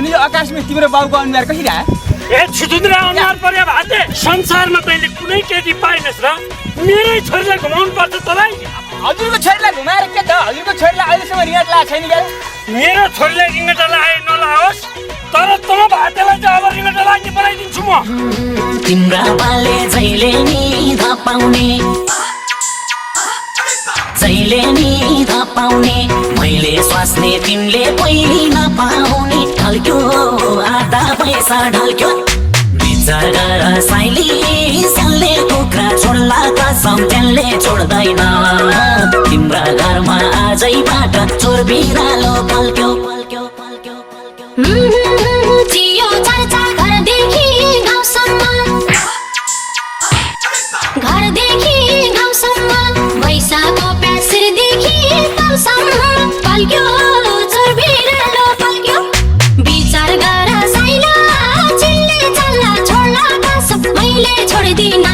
अनि यो आकाशमा तिम्रो बाउको अनुहार कसरी आयो ए छुजुन्द्रा अनुहार पर्या भाते संसारमा तैँले कुनै केटी पाइनस् र मेरै छोरीलाई घुमाउनु पर्छ तँलाई हजुरको छोरीलाई घुमाएर के त हजुरको छोरीलाई अहिलेसम्म रिङ्गट लागेको छैन क्या मेरो छोरीलाई रिङ्गट लाए नलाओस् तर तँ भातेलाई चाहिँ अब रिङ्गट लाग्ने बनाइदिन्छु म तिम्रा बाले जहिले नि धपाउने जहिले नि धपाउने मैले स्वास्ने तिमीले पहिली नपाउने ढल्क्यो आधा पैसा ढल्क्यो विचार गर साइली स्यालले कुखुरा छोड्ला कसम त्यसले छोड्दैन तिम्रा घरमा आजैबाट चोर बिरालो पल्क्यो पल्क्यो पल्क्यो पल्क्यो जियो चर्चा घरदेखि गाउँसम्म घरदेखि गाउँसम्म भैसाको प्यासिरदेखि तलसम्म पल्क्यो चोर बिरालो पल्क्यो विचार गर साइला चिल्ले चल्ला छोड्ला कसम मैले छोड्दिन